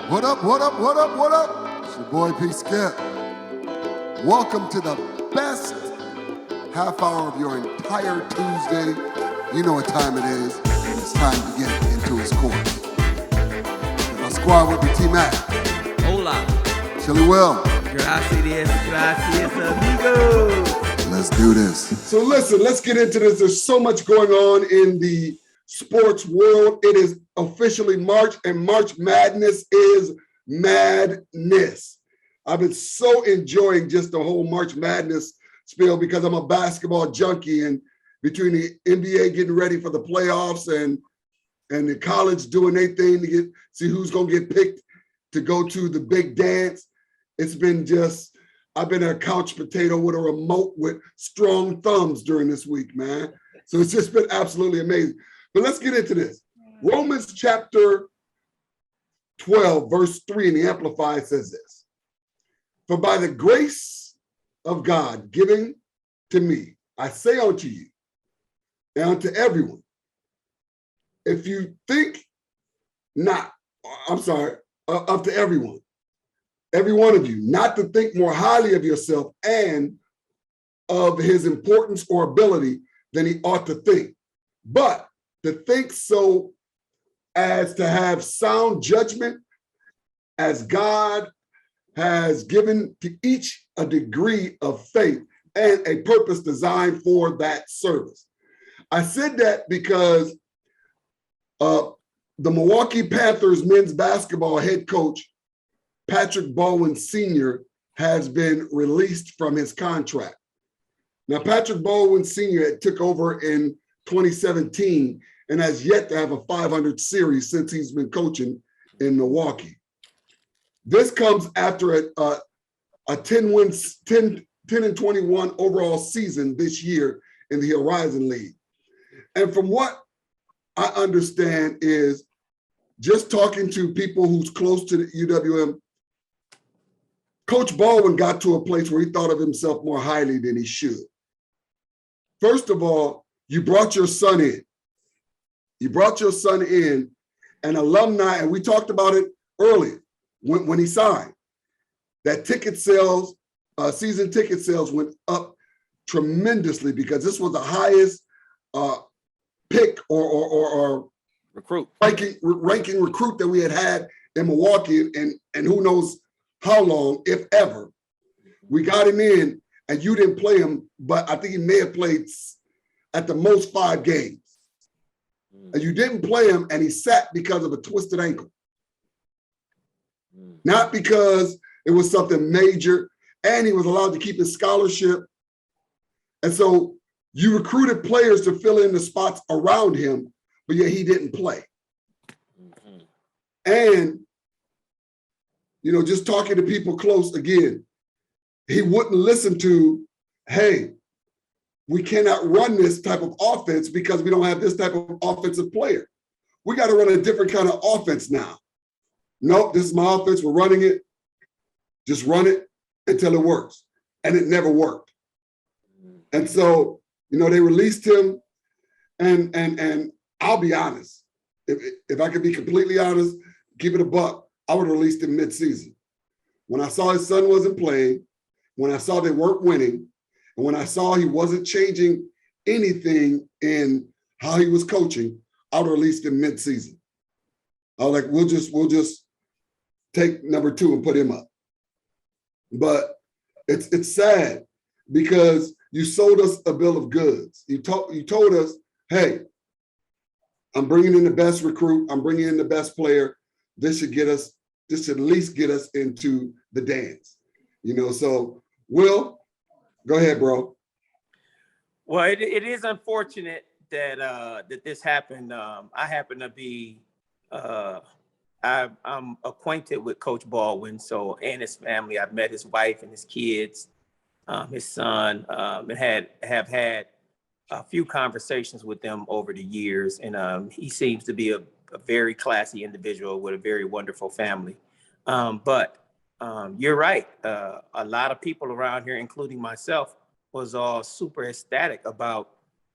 What up, what up, what up, what up? It's your boy P. Skip. Welcome to the best half hour of your entire Tuesday. You know what time it is. It's time to get into his course. My squad with me, T-Mac. Hola. Chili Will. Gracias, amigo. Let's do this. So listen, let's get into this. There's so much going on in the sports world. It is officially March, and March Madness is madness. I've been so enjoying just the whole March Madness spiel because I'm a basketball junkie, and between the NBA getting ready for the playoffs and the college doing their thing to see who's going to get picked to go to the big dance, it's been just, I've been a couch potato with a remote with strong thumbs during this week, man. So it's just been absolutely amazing. But let's get into this. Romans chapter 12, verse 3 in the Amplified says this: "For by the grace of God given to me, I say unto you and unto everyone, if you think not, up to everyone, every one of you, not to think more highly of yourself and of his importance or ability than he ought to think, but to think so as to have sound judgment, as God has given to each a degree of faith and a purpose designed for that service." I said that because the Milwaukee Panthers men's basketball head coach, Patrick Baldwin Sr., has been released from his contract. Now, Patrick Baldwin Sr. took over in 2017 and has yet to have a 500 series since he's been coaching in Milwaukee. This comes after a 10-21 overall season this year in the Horizon League. And from what I understand is, just talking to people who's close to the UWM, Coach Baldwin got to a place where he thought of himself more highly than he should. First of all, you brought your son in. You brought your son in, and alumni, and we talked about it earlier when he signed, that ticket sales, season ticket sales went up tremendously because this was the highest pick or ranking recruit that we had in Milwaukee, and who knows how long, if ever. We got him in, and you didn't play him, but I think he may have played at the most 5 games. And you didn't play him, and he sat because of a twisted ankle. Not because it was something major, and he was allowed to keep his scholarship. And so you recruited players to fill in the spots around him, but yet he didn't play. And, you know, just talking to people close again, he wouldn't listen to, hey, we cannot run this type of offense because we don't have this type of offensive player. We got to run a different kind of offense now. Nope, this is my offense. We're running it. Just run it until it works. And it never worked. And so, you know, they released him. And I'll be honest. If I could be completely honest, keep it a buck, I would have released him mid-season. When I saw his son wasn't playing, when I saw they weren't winning, and when I saw he wasn't changing anything in how he was coaching, I would have released him mid-season. I was like, we'll just take number 2 and put him up. But it's sad because you sold us a bill of goods. You told us, hey, I'm bringing in the best recruit. I'm bringing in the best player. This should at least get us into the dance. You know, so Will, go ahead, bro. Well, it is unfortunate that that this happened. I happen to be I'm acquainted with Coach Baldwin, and his family. I've met his wife and his kids, his son, and have had a few conversations with them over the years. And he seems to be a very classy individual with a very wonderful family. But you're right. A lot of people around here, including myself, was all super ecstatic about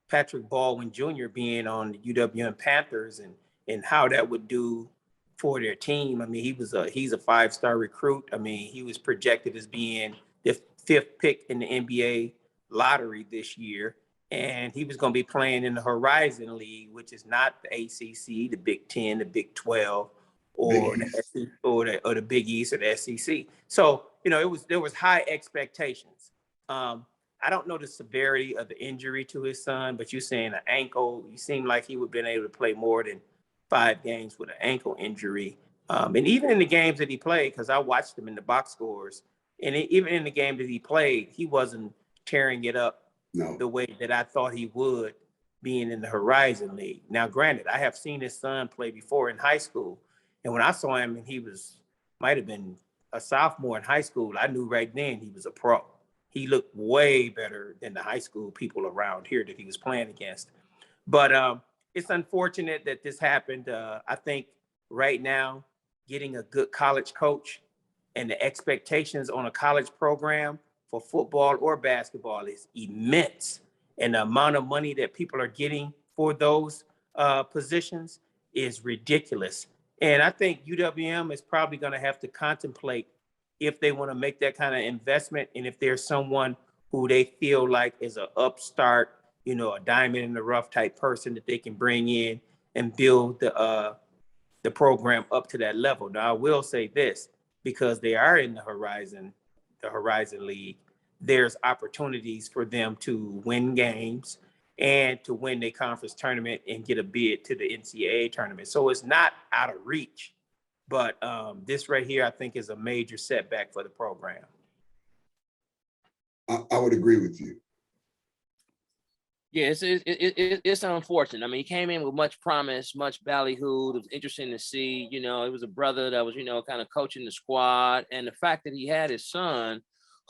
Patrick Baldwin Jr. being on the UWM Panthers and how that would do for their team. I mean, he's a 5-star recruit. I mean, he was projected as being the 5th pick in the NBA lottery this year. And he was going to be playing in the Horizon League, which is not the ACC, the Big 10, the Big 12, or the Big East or the SEC. So, there was high expectations. I don't know the severity of the injury to his son, but you're saying an ankle. You seem like he would have been able to play more than 5 games with an ankle injury. And even in the games that he played, because I watched him in the box scores, and even in the game that he played, he wasn't tearing it up the way that I thought he would being in the Horizon League. Now, granted, I have seen his son play before in high school. And when I saw him and he might have been a sophomore in high school, I knew right then he was a pro. He looked way better than the high school people around here that he was playing against. But it's unfortunate that this happened. I think right now, getting a good college coach and the expectations on a college program for football or basketball is immense. And the amount of money that people are getting for those positions is ridiculous. And I think UWM is probably going to have to contemplate if they want to make that kind of investment, and if there's someone who they feel like is an upstart, a diamond in the rough type person that they can bring in and build the program up to that level. Now, I will say this, because they are in the Horizon League, there's opportunities for them to win games and to win a conference tournament and get a bid to the NCAA tournament. So it's not out of reach, but this right here, I think, is a major setback for the program. I would agree with you. Yeah, it's unfortunate. I mean, he came in with much promise, much ballyhooed. It was interesting to see, it was a brother that was, kind of coaching the squad. And the fact that he had his son,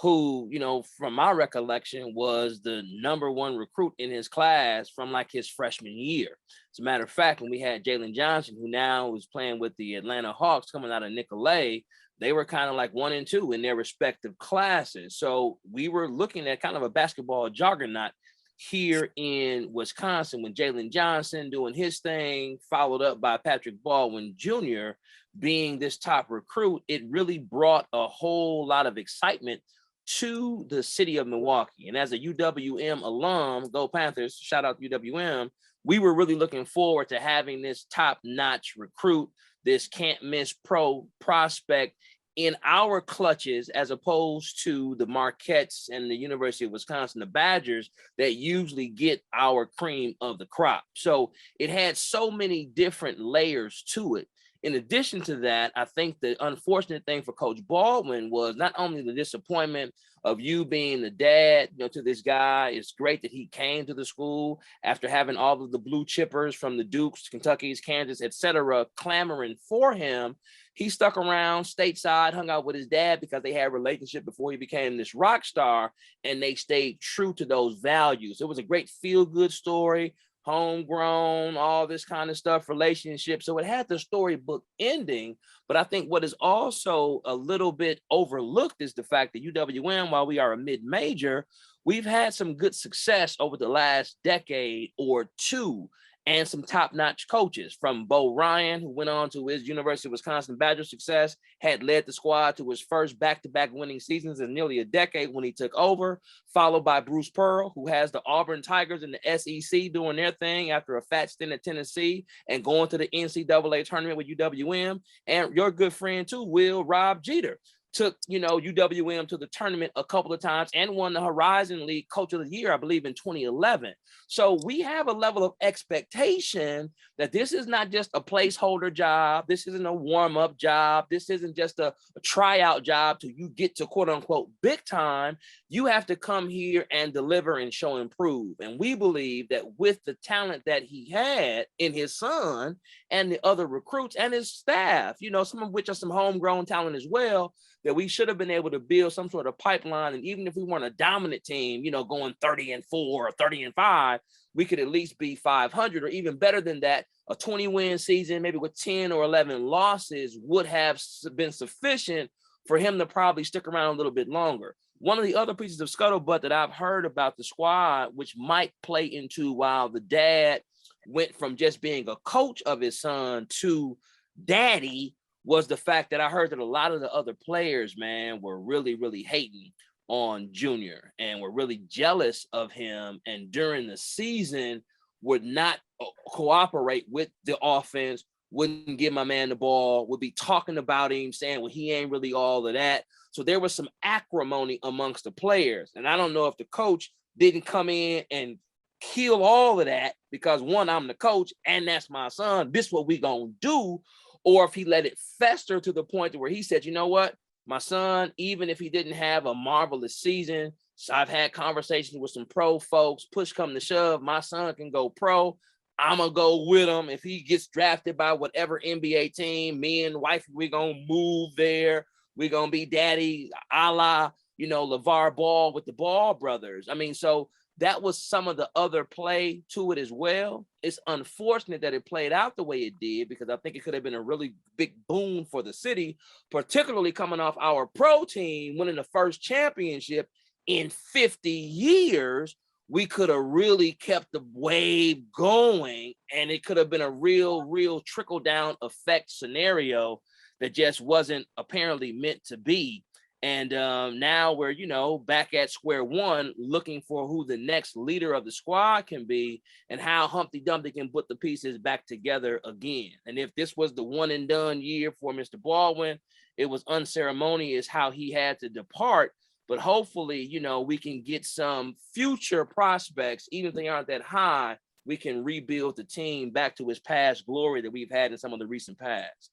who, from my recollection, was the #1 recruit in his class from like his freshman year. As a matter of fact, when we had Jalen Johnson, who now is playing with the Atlanta Hawks coming out of Nicolay, they were kind of like 1 and 2 in their respective classes. So we were looking at kind of a basketball juggernaut here in Wisconsin, when Jalen Johnson doing his thing, followed up by Patrick Baldwin Jr. being this top recruit. It really brought a whole lot of excitement to the city of Milwaukee. And as a UWM alum, go Panthers, shout out UWM, we were really looking forward to having this top-notch recruit, this can't-miss pro prospect in our clutches, as opposed to the Marquettes and the University of Wisconsin, the Badgers, that usually get our cream of the crop. So it had so many different layers to it. In addition to that, I think the unfortunate thing for Coach Baldwin was not only the disappointment of you being the dad, to this guy. It's great that he came to the school after having all of the blue chippers from the Dukes, Kentuckys, Kansas, etc., clamoring for him. He stuck around stateside, hung out with his dad because they had a relationship before he became this rock star, and they stayed true to those values. It was a great feel-good story, homegrown, all this kind of stuff, relationship. So it had the storybook ending. But I think what is also a little bit overlooked is the fact that UWM, while we are a mid-major, we've had some good success over the last decade or two, and some top-notch coaches, from Bo Ryan, who went on to his University of Wisconsin Badger success, had led the squad to his first back-to-back winning seasons in nearly a decade when he took over, followed by Bruce Pearl, who has the Auburn Tigers in the SEC doing their thing after a fat stint at Tennessee and going to the NCAA tournament with UWM, and your good friend too, Rob Jeter, took, UWM to the tournament a couple of times and won the Horizon League Coach of the Year, I believe, in 2011. So we have a level of expectation that this is not just a placeholder job. This isn't a warm-up job. This isn't just a tryout job till you get to quote unquote big time. You have to come here and deliver and show and prove. And we believe that with the talent that he had in his son and the other recruits and his staff, some of which are some homegrown talent as well, that we should have been able to build some sort of pipeline. And even if we weren't a dominant team, going 30-4 or 30-5, we could at least be 500, or even better than that, a 20-win season, maybe with 10 or 11 losses, would have been sufficient for him to probably stick around a little bit longer. One of the other pieces of scuttlebutt that I've heard about the squad, which might play into while the dad went from just being a coach of his son to daddy was the fact that I heard that a lot of the other players, man, were really, really hating on Junior and were really jealous of him. And during the season would not cooperate with the offense, wouldn't give my man the ball, would be talking about him, saying, well, he ain't really all of that. So there was some acrimony amongst the players. And I don't know if the coach didn't come in and kill all of that because, one, I'm the coach and that's my son. This is what we gonna do. Or if he let it fester to the point where he said, you know what, my son, even if he didn't have a marvelous season, so I've had conversations with some pro folks, push come to shove, my son can go pro. I'm going to go with him. If he gets drafted by whatever NBA team, me and wife, we're going to move there. We're going to be daddy, a la, LeVar Ball with the Ball brothers. I mean, so that was some of the other play to it as well. It's unfortunate that it played out the way it did because I think it could have been a really big boon for the city, particularly coming off our pro team winning the first championship in 50 years. We could have really kept the wave going and it could have been a real trickle down effect scenario that just wasn't apparently meant to be. And now we're, back at square one, looking for who the next leader of the squad can be and how Humpty Dumpty can put the pieces back together again. And if this was the one and done year for Mr. Baldwin, it was unceremonious how he had to depart. But hopefully, we can get some future prospects, even if they aren't that high, we can rebuild the team back to its past glory that we've had in some of the recent past.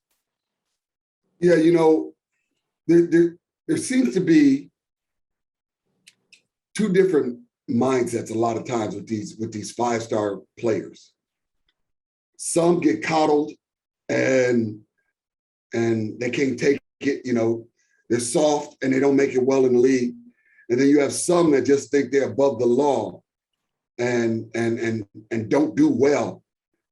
Yeah, there seems to be two different mindsets a lot of times with these five-star players. Some get coddled and they can't take it, they're soft and they don't make it well in the league. And then you have some that just think they're above the law and don't do well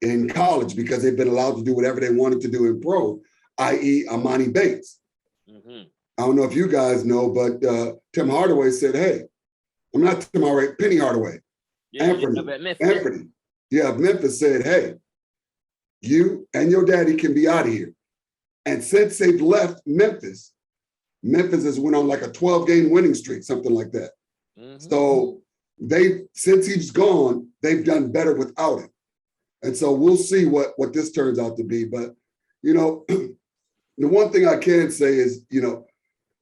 in college because they've been allowed to do whatever they wanted to do in pro, i.e. Amani Bates. Mm-hmm. I don't know if you guys know, but Tim Hardaway said, hey, I'm not Tim Hardaway, Penny Hardaway. Yeah, Anthony. Yeah, Memphis said, hey, you and your daddy can be out of here. And since they've left Memphis has went on like a 12-game winning streak, something like that. Mm-hmm. So since he's gone, they've done better without him. And so we'll see what this turns out to be. But, the one thing I can say is,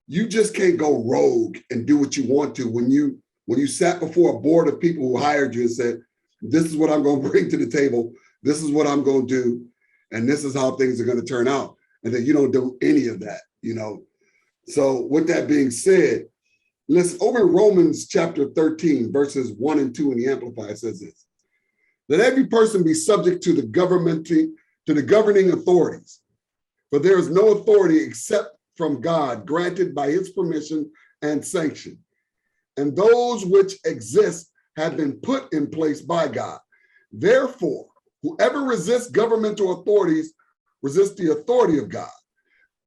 you just can't go rogue and do what you want to when you sat before a board of people who hired you and said, this is what I'm going to bring to the table. This is what I'm going to do. And this is how things are going to turn out. And then you don't do any of that, So with that being said, listen, over in Romans chapter 13, verses 1 and 2 in the Amplified, it says this: let every person be subject to the governing authorities, for there is no authority except from God, granted by his permission and sanction. And those which exist have been put in place by God. Therefore, whoever resists governmental authorities resists the authority of God.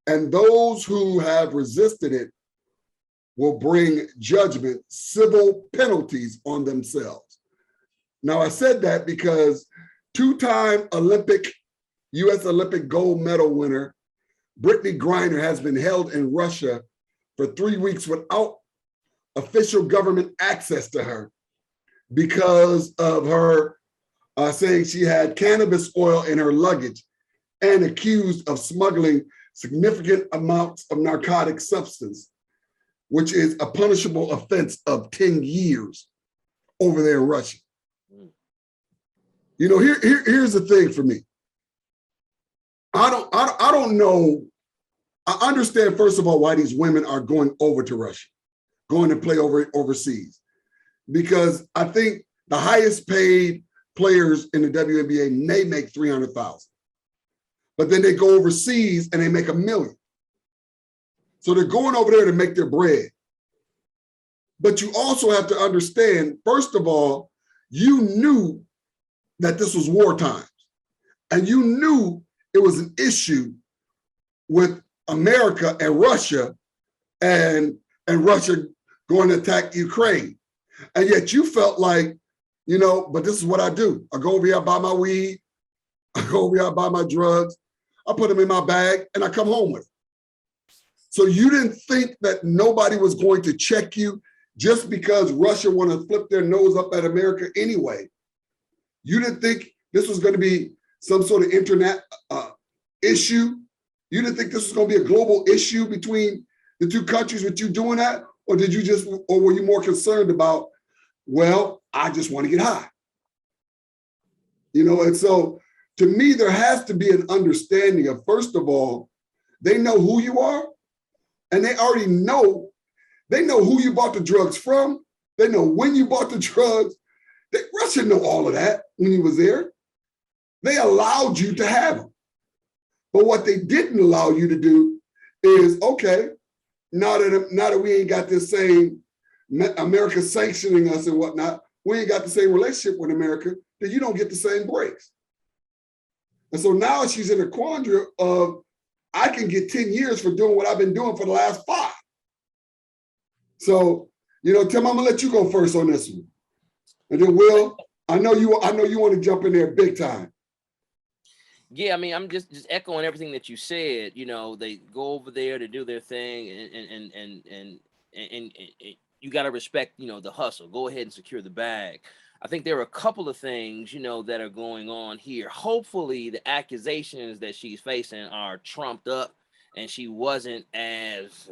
And those who have resisted it will bring judgment, civil penalties on themselves. Now, I said that because two-time U.S. Olympic gold medal winner, Brittany Griner, has been held in Russia for 3 weeks without official government access to her because of her saying she had cannabis oil in her luggage and accused of smuggling significant amounts of narcotic substance, which is a punishable offense of 10 years over there in Russia. Here's the thing for me. I don't know. I understand, first of all, why these women are going over to Russia, going to play overseas, because I think the highest paid players in the WNBA may make $300,000. But then they go overseas and they make $1 million. So they're going over there to make their bread. But you also have to understand, first of all, you knew that this was war times. And you knew it was an issue with America and Russia and Russia going to attack Ukraine. And yet you felt like, but this is what I do. I go over here, I buy my weed. I go over here, I buy my drugs. I put them in my bag, and I come home with them. So you didn't think that nobody was going to check you just because Russia want to flip their nose up at America anyway. You didn't think this was going to be some sort of internet issue. You didn't think this was going to be a global issue between the two countries with you doing that? Or were you more concerned about, well, I just want to get high? And so to me, there has to be an understanding of, first of all, they know who you are, and they already know, they know who you bought the drugs from. They know when you bought the drugs. Russia know all of that when you was there. They allowed you to have them. But what they didn't allow you to do is, okay, now that we ain't got this same America sanctioning us and whatnot, we ain't got the same relationship with America, then you don't get the same breaks. And so now she's in a quandary of, I can get 10 years for doing what I've been doing for the last 5. So, Tim, I'm gonna let you go first on this one. And then Will, I know you want to jump in there big time. Yeah, I mean, I'm just echoing everything that you said. They go over there to do their thing, and you got to respect, the hustle. Go ahead and secure the bag. I think there are a couple of things, that are going on here. Hopefully, the accusations that she's facing are trumped up, and she wasn't as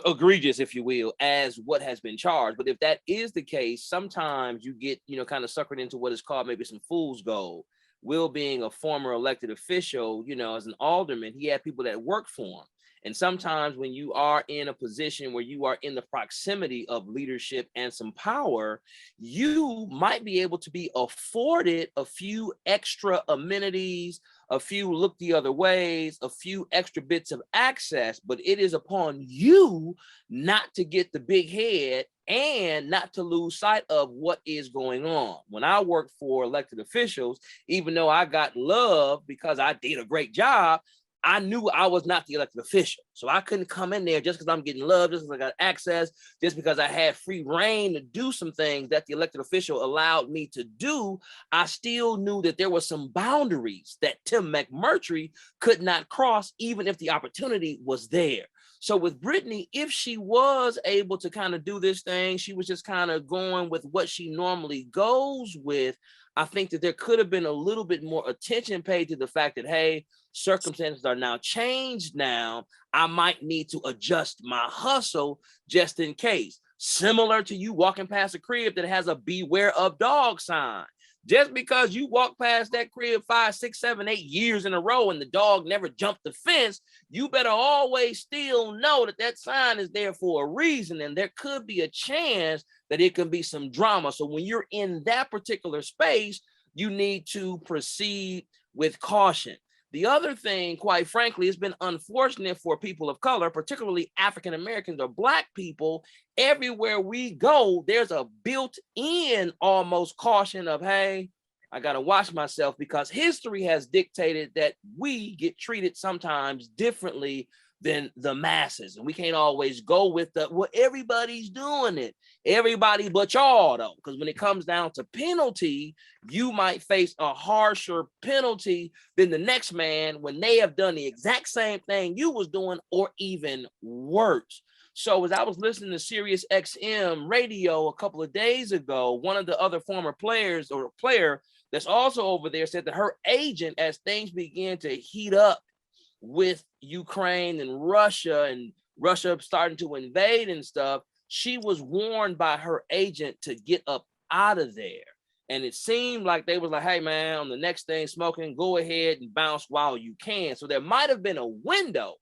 egregious, if you will, as what has been charged. But if that is the case, sometimes you get, kind of suckered into what is called maybe some fool's gold. Will, being a former elected official, as an alderman, he had people that work for him. And sometimes when you are in a position where you are in the proximity of leadership and some power, you might be able to be afforded a few extra amenities, a few look the other ways, a few extra bits of access, but it is upon you not to get the big head and not to lose sight of what is going on. When I worked for elected officials, even though I got love because I did a great job, I knew I was not the elected official. So I couldn't come in there just because I'm getting love, just because I got access, just because I had free reign to do some things that the elected official allowed me to do. I still knew that there were some boundaries that Tim McMurtry could not cross, even if the opportunity was there. So with Brittany, if she was able to kind of do this thing, she was just kind of going with what she normally goes with. I think that there could have been a little bit more attention paid to the fact that, hey, circumstances are now changed now. I might need to adjust my hustle just in case. Similar to you walking past a crib that has a beware of dog sign. Just because you walk past that crib 5, 6, 7, 8 years in a row and the dog never jumped the fence, you better always still know that that sign is there for a reason, and there could be a chance that it can be some drama. So when you're in that particular space, you need to proceed with caution. The other thing, quite frankly, it's been unfortunate for people of color, particularly African Americans or Black people. Everywhere we go, there's a built-in almost caution of, hey, I got to watch myself, because history has dictated that we get treated sometimes differently than the masses. And we can't always go with everybody's doing it. Everybody but y'all, though, because when it comes down to penalty, you might face a harsher penalty than the next man when they have done the exact same thing you was doing, or even worse. So as I was listening to Sirius XM radio a couple of days ago, one of the other former players, or a player that's also over there, said that her agent, as things began to heat up with Ukraine and Russia starting to invade and stuff, she was warned by her agent to get up out of there. And it seemed like they was like, hey man, on the next thing smoking, go ahead and bounce while you can. So there might have been a window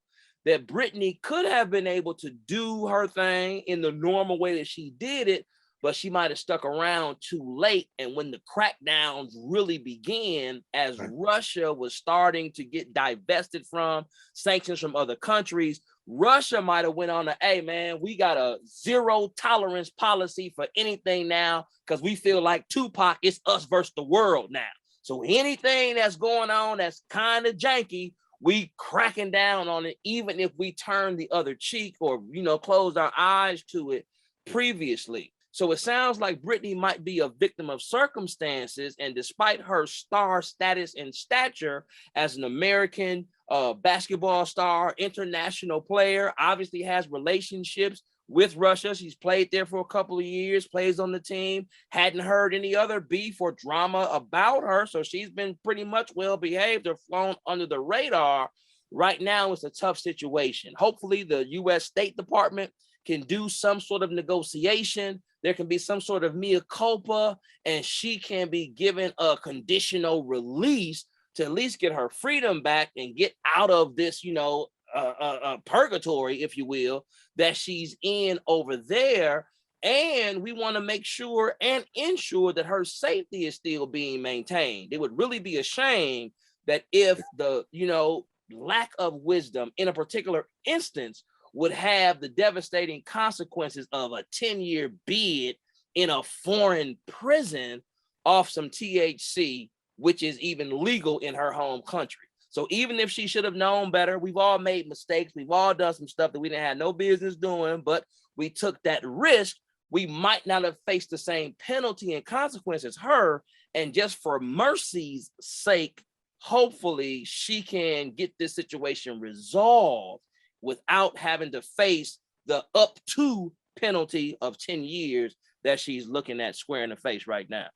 that Brittany could have been able to do her thing in the normal way that she did it, but she might have stuck around too late. And when the crackdowns really began, as Russia was starting to get divested from sanctions from other countries, Russia might have went on to, hey man, we got a zero tolerance policy for anything now, because we feel like Tupac, it's us versus the world now. So anything that's going on that's kind of janky, we cracking down on it, even if we turn the other cheek or, closed our eyes to it previously. So it sounds like Brittany might be a victim of circumstances. And despite her star status and stature as an American basketball star, international player, obviously has relationships with Russia. She's played there for a couple of years, plays on the team, hadn't heard any other beef or drama about her. So she's been pretty much well behaved or flown under the radar. Right now, it's a tough situation. Hopefully, the U.S. State Department can do some sort of negotiation. There can be some sort of mea culpa, and she can be given a conditional release to at least get her freedom back and get out of this, purgatory, if you will, that she's in over there. And we want to make sure and ensure that her safety is still being maintained. It would really be a shame that if the, lack of wisdom in a particular instance would have the devastating consequences of a 10-year bid in a foreign prison off some THC, which is even legal in her home country. So even if she should have known better, we've all made mistakes. We've all done some stuff that we didn't have no business doing, but we took that risk. We might not have faced the same penalty and consequence as her. And just for mercy's sake, hopefully she can get this situation resolved without having to face the up to penalty of 10 years that she's looking at square in the face right now.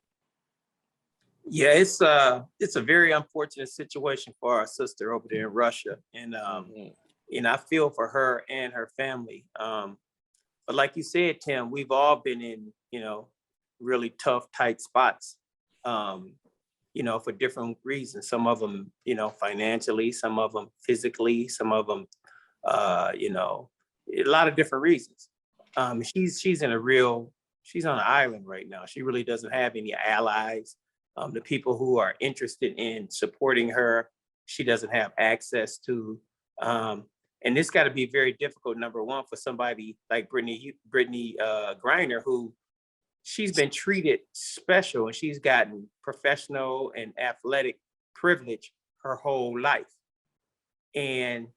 Yeah, it's a very unfortunate situation for our sister over there in Russia. And I feel for her and her family. But like you said, Tim, we've all been in, really tough, tight spots, for different reasons. Some of them, financially, some of them physically, some of them, a lot of different reasons. She's on an island right now. She really doesn't have any allies. The people who are interested in supporting her, she doesn't have access to. And it's got to be very difficult, number one, for somebody like Brittany Griner, who she's been treated special and she's gotten professional and athletic privilege her whole life. And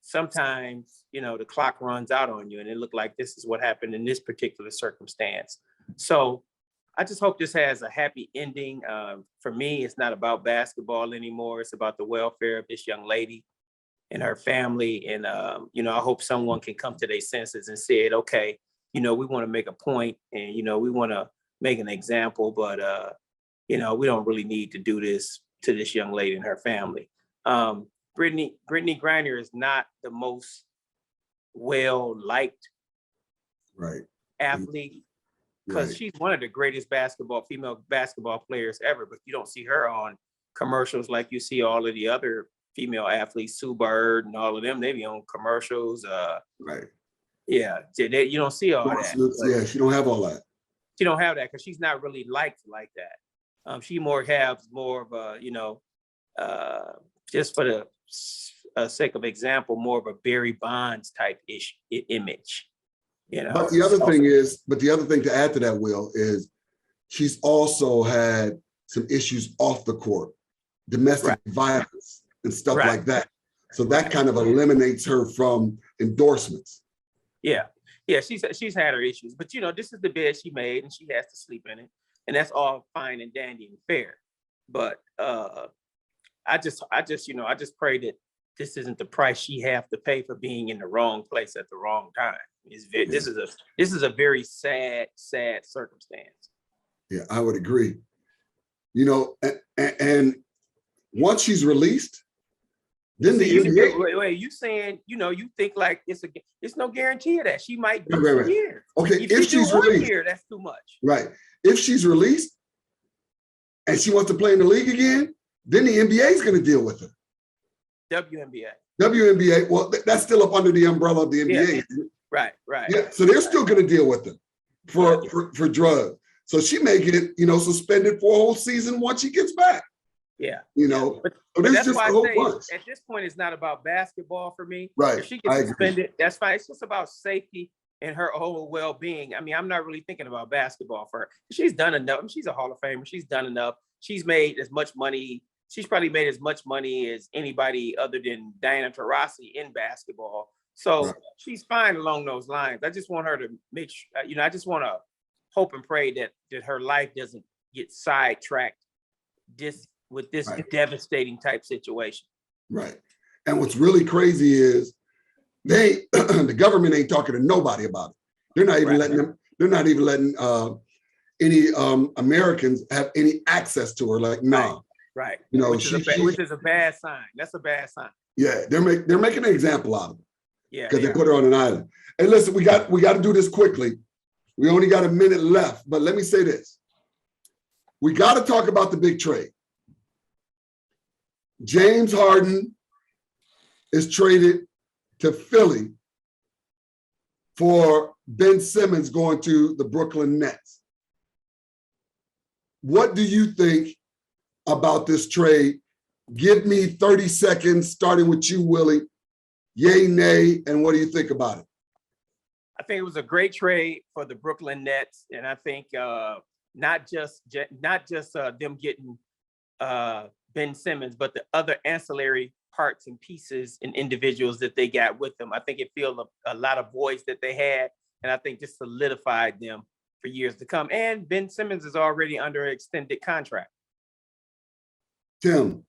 sometimes, the clock runs out on you, and it looked like this is what happened in this particular circumstance. So I just hope this has a happy ending. For me, it's not about basketball anymore. It's about the welfare of this young lady and her family. And, I hope someone can come to their senses and say, okay, we want to make a point and, we want to make an example, but, we don't really need to do this to this young lady and her family. Brittany Griner is not the most well-liked athlete, because she's one of the greatest female basketball players ever, but you don't see her on commercials like you see all of the other female athletes, Sue Bird and all of them. They be on commercials. Yeah, you don't see all that. Yeah, she don't have all that. She don't have that because she's not really liked like that. She has more of a, just for the sake of example, more of a Barry Bonds type image. But the other thing to add to that, Will, is she's also had some issues off the court, domestic violence and stuff like that. So that kind of eliminates her from endorsements. Yeah, she's had her issues, but this is the bed she made, and she has to sleep in it, and that's all fine and dandy and fair. But I just pray that this isn't the price she have to pay for being in the wrong place at the wrong time. This is a very sad circumstance. Yeah, I would agree. And once she's released, then the NBA. Wait, you saying you think like it's no guarantee of that. She might be a year. Okay, if she's released, year, that's too much. Right. If she's released and she wants to play in the league again, then the NBA is going to deal with her. WNBA. Well, that's still up under the umbrella of the NBA. Yeah. Right. Yeah. So they're still going to deal with her for drugs. So she may get suspended for a whole season once she gets back. Yeah. But that's why I say at this point it's not about basketball for me. Right. If she gets suspended, that's fine. It's just about safety and her whole well-being. I mean, I'm not really thinking about basketball for her. She's done enough. She's a Hall of Famer. She's done enough. She's made as much money. She's probably made as much money as anybody other than Diana Taurasi in basketball. So she's fine along those lines. I just want her to make sure, I just want to hope and pray that her life doesn't get sidetracked with this devastating type situation. Right. And what's really crazy is the government ain't talking to nobody about it. They're not even letting them. They're not even letting any Americans have any access to her. Like, nah. Right. You know, which is a bad sign. That's a bad sign. Yeah, they're making an example out of her. Yeah. Because they put her on an island. Hey, listen, we got to do this quickly. We only got a minute left, but let me say this. We got to talk about the big trade. James Harden is traded to Philly for Ben Simmons going to the Brooklyn Nets. What do you think about this trade? Give me 30 seconds, starting with you, Willie. Yay, nay, and what do you think about it? I think it was a great trade for the Brooklyn Nets, and I think not just them getting Ben Simmons, but the other ancillary parts and pieces and individuals that they got with them. I think it filled a lot of voids that they had, and I think just solidified them for years to come. And Ben Simmons is already under an extended contract. Tim.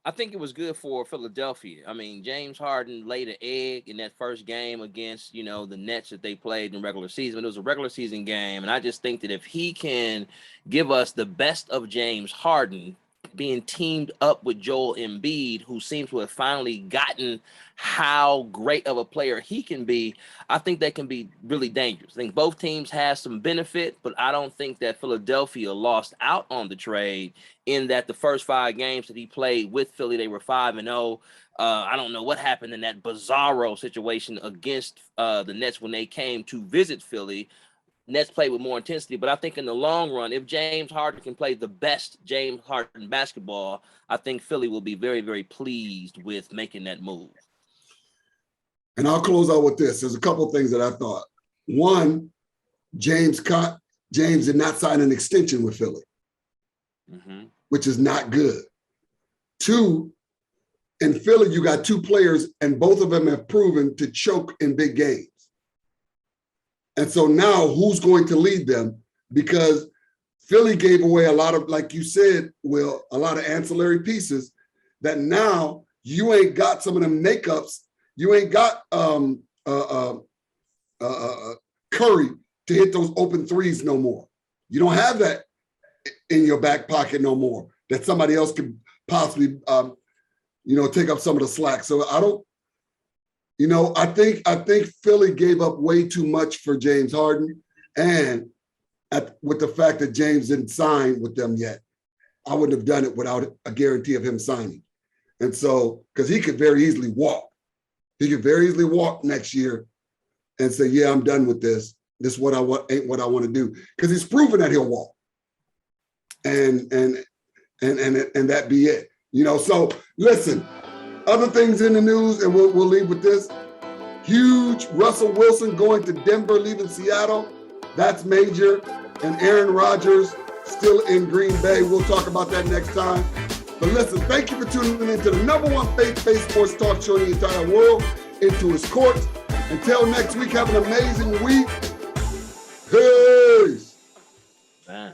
I think it was good for Philadelphia. I mean, James Harden laid an egg in that first game against, the Nets that they played in regular season. It was a regular season game. And I just think that if he can give us the best of James Harden being teamed up with Joel Embiid, who seems to have finally gotten how great of a player he can be, I think that can be really dangerous. I think both teams have some benefit, but I don't think that Philadelphia lost out on the trade in that the first 5 games that he played with Philly, they were 5-0. I don't know what happened in that bizarro situation against the Nets when they came to visit Philly. Nets play with more intensity, but I think in the long run, if James Harden can play the best James Harden basketball, I think Philly will be very, very pleased with making that move. And I'll close out with this. There's a couple of things that I thought. One, James did not sign an extension with Philly, which is not good. 2, in Philly, you got 2 players, and both of them have proven to choke in big games. And so now who's going to lead them? Because Philly gave away a lot of, like you said, Will, a lot of ancillary pieces that now you ain't got some of them makeups. You ain't got Curry to hit those open threes no more. You don't have that in your back pocket no more, that somebody else could possibly, take up some of the slack. So I don't, I think Philly gave up way too much for James Harden, and with the fact that James didn't sign with them yet, I wouldn't have done it without a guarantee of him signing. And so, because he could very easily walk. He could very easily walk next year and say, yeah, I'm done with this. This is what I want, ain't what I want to do. Because he's proven that he'll walk. And that be it. So listen, other things in the news, and we'll leave with this. Huge Russell Wilson going to Denver, leaving Seattle. That's major. And Aaron Rodgers still in Green Bay. We'll talk about that next time. But listen, thank you for tuning in to the #1 faith-based sports talk show in the entire world, Into His Courts. Until next week, have an amazing week. Peace. Man.